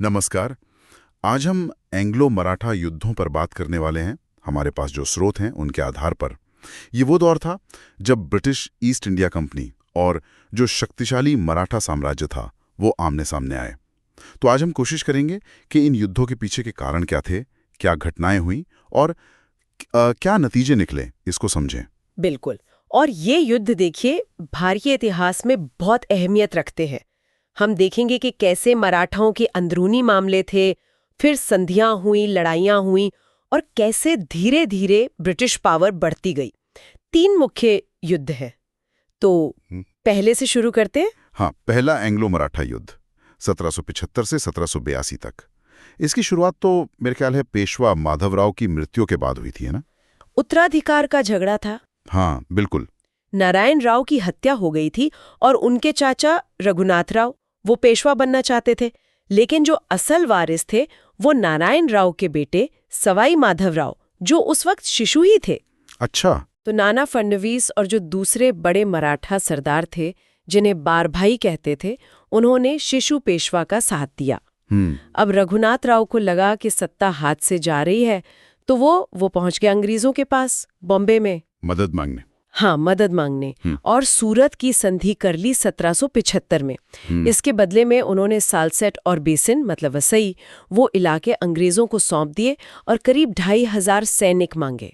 नमस्कार। आज हम एंग्लो मराठा युद्धों पर बात करने वाले हैं। हमारे पास जो स्रोत हैं उनके आधार पर ये वो दौर था जब ब्रिटिश ईस्ट इंडिया कंपनी और जो शक्तिशाली मराठा साम्राज्य था वो आमने सामने आए। तो आज हम कोशिश करेंगे कि इन युद्धों के पीछे के कारण क्या थे, क्या घटनाएं हुई और क्या नतीजे निकले, इसको समझें। बिल्कुल। और ये युद्ध देखिए भारतीय इतिहास में बहुत अहमियत रखते हैं। हम देखेंगे कि कैसे मराठाओं के अंदरूनी मामले थे, फिर संधियां हुई, लड़ाइयां हुई और कैसे धीरे धीरे ब्रिटिश पावर बढ़ती गई। 3 मुख्य युद्ध हैं। तो पहले से शुरू करते हैं। हाँ, पहला एंग्लो मराठा युद्ध 1775 से 1782 तक। इसकी शुरुआत तो मेरे ख्याल है पेशवा माधवराव की मृत्यु के बाद हुई थी, है ना? उत्तराधिकार का झगड़ा था। हाँ, बिल्कुल। नारायण राव की हत्या हो गई थी और उनके चाचा रघुनाथ राव वो पेशवा बनना चाहते थे, लेकिन जो असल वारिस थे वो नारायण राव के बेटे सवाई माधवराव, जो उस वक्त शिशु ही थे। अच्छा। तो नाना फडणवीस और जो दूसरे बड़े मराठा सरदार थे जिन्हें बारभाई कहते थे, उन्होंने शिशु पेशवा का साथ दिया। अब रघुनाथ राव को लगा कि सत्ता हाथ से जा रही है, तो वो पहुंच गया अंग्रेजों के पास बॉम्बे में मदद मांगने। हाँ, मदद मांगने। और सूरत की संधि कर ली 1775 में। इसके बदले में उन्होंने सालसेट और बेसिन मतलब वसई वो इलाके अंग्रेजों को सौंप दिए और करीब 2500 सैनिक मांगे।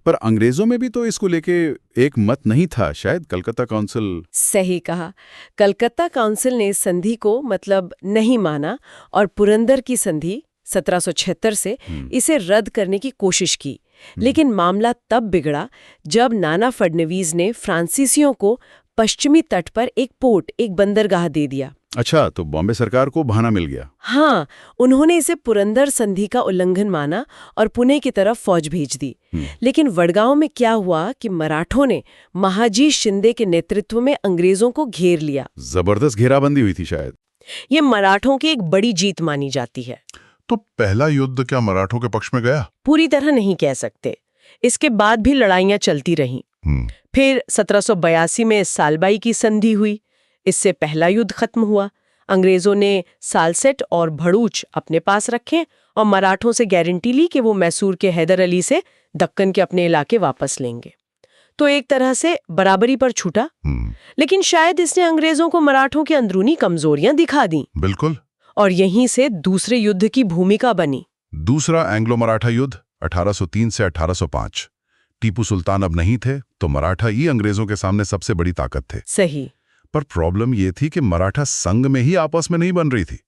पर अंग्रेजों में भी तो इसको लेके एक मत नहीं था, शायद कलकत्ता काउंसिल। सही कहा। कलकत्ता काउंसिल ने संधि को मतलब नहीं माना और पुरंदर की संधि 1776 से इसे रद्द करने की कोशिश की। लेकिन मामला तब बिगड़ा जब नाना फडणवीस ने फ्रांसीसियों को पश्चिमी तट पर एक बंदरगाह दे दिया। अच्छा, तो बॉम्बे सरकार को बहाना मिल गया। हाँ, उन्होंने इसे पुरंदर संधि का उल्लंघन माना और पुणे की तरफ फौज भेज दी। लेकिन वडगांव में क्या हुआ कि मराठों ने महाजी शिंदे के नेतृत्व में अंग्रेजों को घेर लिया। जबरदस्त घेराबंदी हुई थी शायद। ये मराठों की एक बड़ी जीत मानी जाती है। तो पहला युद्ध क्या मराठों के पक्ष में गया? पूरी तरह नहीं कह सकते। इसके बाद भी लड़ाइयां चलती रहीं। फिर 1782 में सालबाई की संधि हुई। इससे पहला युद्ध खत्म हुआ। अंग्रेजों ने सालसेट और भड़ूच अपने पास रखे और मराठों से गारंटी ली कि वो मैसूर के हैदर अली से दक्कन के अपने इलाके वापस लेंगे। तो एक तरह से बराबरी पर छूटा। लेकिन शायद इसने अंग्रेजों को मराठों की अंदरूनी कमजोरियां दिखा दी। बिल्कुल। और यहीं से दूसरे युद्ध की भूमिका बनी। दूसरा एंग्लो मराठा युद्ध 1803 से 1805। टीपू सुल्तान अब नहीं थे तो मराठा ही अंग्रेजों के सामने सबसे बड़ी ताकत थे। सही। पर प्रॉब्लम ये थी कि मराठा संघ में ही आपस में नहीं बन रही थी।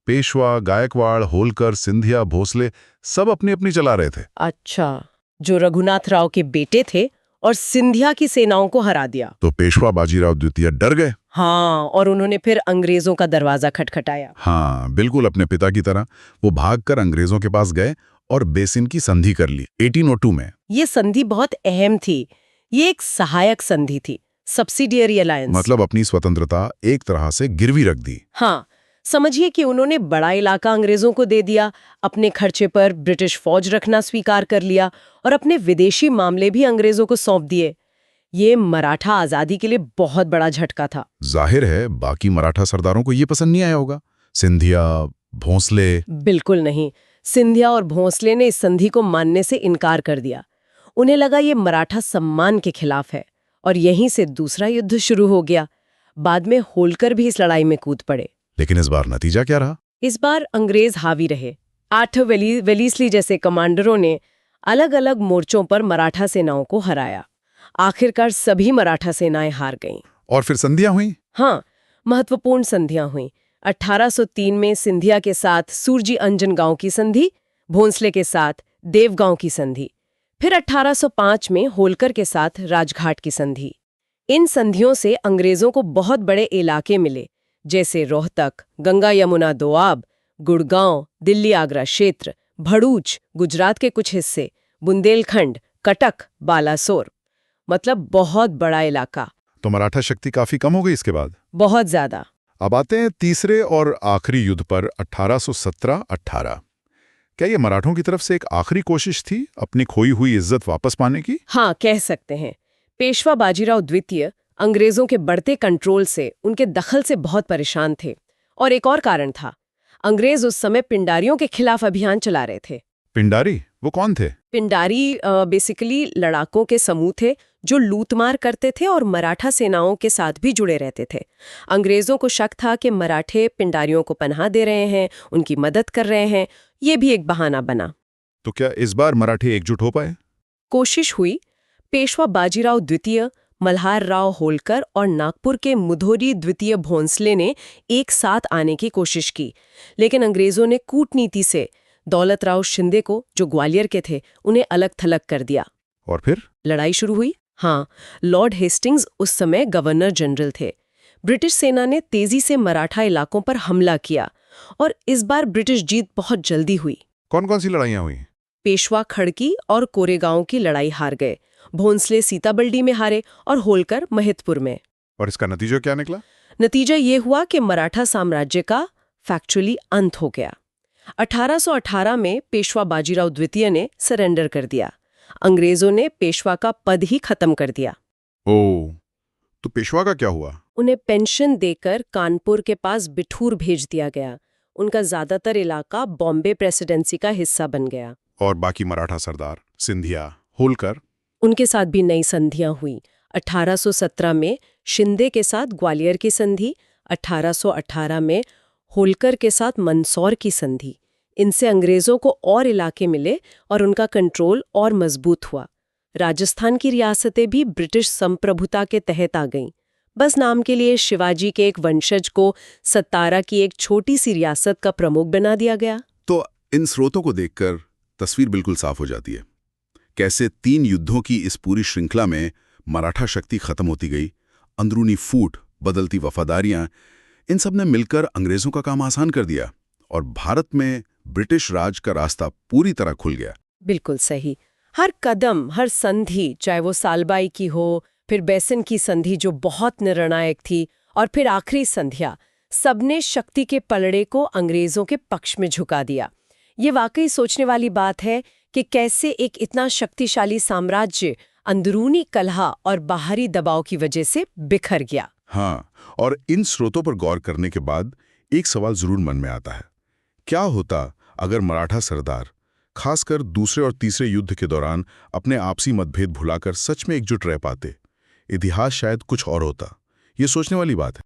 पेशवा, गायकवाड़, होलकर, सिंधिया, भोसले सब अपनी अपनी चला रहे थे। अच्छा, जो रघुनाथ राव के बेटे थे और सिंधिया की सेनाओं को हरा दिया। तो पेशवा बाजीराव द्वितीय डर गए। हाँ, और उन्होंने फिर अंग्रेजों का दरवाजा खटखटाया। हाँ, बिल्कुल अपने पिता की तरह वो भागकर अंग्रेजों के पास गए और बेसिन की संधि कर ली 1802 में। ये संधि बहुत अहम थी। ये एक सहायक संधि थी, सब्सिडियरी अलायंस। मतलब अपनी स्वतंत्रता एक तरह से गिरवी रख दी। हाँ, समझिए कि उन्होंने बड़ा इलाका अंग्रेजों को दे दिया, अपने खर्चे पर ब्रिटिश फौज रखना स्वीकार कर लिया और अपने विदेशी मामले भी अंग्रेजों को सौंप दिए। ये मराठा आजादी के लिए बहुत बड़ा झटका था। जाहिर है बाकी मराठा सरदारों को ये पसंद नहीं आया होगा। सिंधिया, भोंसले। बिल्कुल नहीं। सिंधिया और भोंसले ने इस संधि को मानने से इनकार कर दिया। उन्हें लगा ये मराठा सम्मान के खिलाफ है और यहीं से दूसरा युद्ध शुरू हो गया। बाद में होलकर भी इस लड़ाई में कूद पड़े। लेकिन इस बार नतीजा क्या रहा? इस बार अंग्रेज हावी रहे। 8 वेलीस्ली जैसे कमांडरों ने अलग अलग मोर्चों पर मराठा सेनाओं को हराया। आखिरकार सभी मराठा सेनाएं हार गईं। और फिर संधियां हुई? हाँ, महत्वपूर्ण संधियां हुई। 1803 में सिंधिया के साथ सूरजी अंजन गांव की संधि, भोंसले के साथ देवगांव की संधि, फिर 1805 में होलकर के साथ राजघाट की संधि। इन संधियों से अंग्रेजों को बहुत बड़े इलाके मिले, जैसे रोहतक, गंगा यमुना दोआब, गुड़गांव, दिल्ली आगरा क्षेत्र, भड़ूच, गुजरात के कुछ हिस्से, बुंदेलखंड, कटक, बालासोर। मतलब बहुत बड़ा इलाका। तो मराठा शक्ति काफी कम हो गई इसके बाद? बहुत ज्यादा। अब आते हैं तीसरे और आखिरी युद्ध पर 1817-18। क्या ये मराठों की तरफ से एक आखिरी कोशिश थी अपनी खोई हुई इज्जत वापस पाने की? हाँ, कह सकते हैं। पेशवा बाजीराव द्वितीय अंग्रेजों के बढ़ते कंट्रोल से, उनके दखल से बहुत परेशान थे। और एक और कारण था। अंग्रेज उस समय पिंडारियों के खिलाफ अभियान चला रहे थे। पिंडारी वो कौन थे? पिंडारी बेसिकली लड़ाकों के समूह थे जो लूटमार करते थे और मराठा सेनाओं के साथ भी जुड़े रहते थे। अंग्रेजों को शक था कि मराठे पिंडारियों को पनाह दे रहे हैं, उनकी मदद कर रहे हैं। ये भी एक बहाना बना। तो क्या इस बार मराठे एकजुट हो पाए? कोशिश हुई। पेशवा बाजीराव द्वितीय, मल्हार राव होलकर और नागपुर के मुधोरी द्वितीय भोंसले ने एक साथ आने की कोशिश की, लेकिन अंग्रेजों ने कूटनीति से दौलतराव शिंदे को, जो ग्वालियर के थे, उन्हें अलग थलग कर दिया। और फिर लड़ाई शुरू हुई। हाँ, लॉर्ड हेस्टिंग्स उस समय गवर्नर जनरल थे। ब्रिटिश सेना ने तेजी से मराठा इलाकों पर हमला किया और इस बार ब्रिटिश जीत बहुत जल्दी हुई। कौन कौन सी लड़ाइयाँ हुई? पेशवा खड़की और कोरेगांव की लड़ाई हार गए, भोंसले सीताबल्डी में हारे और होलकर महिदपुर में। और इसका नतीजा क्या निकला? नतीजा ये हुआ कि मराठा साम्राज्य का फैक्चुअली अंत हो गया। 1818 में पेशवा बाजीराव द्वितीय ने सरेंडर कर दिया। अंग्रेजों ने पेशवा का पद ही खत्म कर दिया। ओह, तो पेशवा का क्या हुआ? उन्हें पेंशन देकर कानपुर के पास बिठूर भेज दिया गया। उनका ज्यादातर इलाका बॉम्बे प्रेसिडेंसी का हिस्सा बन गया। और बाकी मराठा सरदार सिंधिया, होलकर, उनके साथ भी नई संधियां हुई। 1817 में शिंदे के साथ ग्वालियर की संधि, 1818 में होलकर के साथ मंदसौर की संधि। इनसे अंग्रेजों को और इलाके मिले और उनका कंट्रोल और मजबूत हुआ। राजस्थान की रियासतें भी ब्रिटिश संप्रभुता के तहत आ गईं। बस नाम के लिए शिवाजी के एक वंशज को सतारा की एक छोटी सी रियासत का प्रमुख बना दिया गया। तो इन स्रोतों को देखकर तस्वीर बिल्कुल साफ हो जाती है। कैसे 3 युद्धों की इस पूरी श्रृंखला में मराठा शक्ति खत्म होती गई, अंदरूनी फूट, बदलती वफादारियां, इन सब ने मिलकर अंग्रेजों का काम आसान कर दिया और भारत में ब्रिटिश राज का रास्ता पूरी तरह खुल गया। बिल्कुल सही। हर कदम, हर संधि, चाहे वो सालबाई की हो, फिर बेसन की संधि जो बहुत निर्णायक थी, और फिर आखिरी संध्या, सबने शक्ति के पलड़े को अंग्रेजों के पक्ष में झुका दिया। ये वाकई सोचने वाली बात है कि कैसे एक इतना शक्तिशाली साम्राज्य अंदरूनी कलह और बाहरी दबाव की वजह से बिखर गया। हाँ, और इन स्रोतों पर गौर करने के बाद एक सवाल जरूर मन में आता है। क्या होता अगर मराठा सरदार, खासकर दूसरे और तीसरे युद्ध के दौरान, अपने आपसी मतभेद भुलाकर सच में एकजुट रह पाते? इतिहास शायद कुछ और होता। ये सोचने वाली बात है।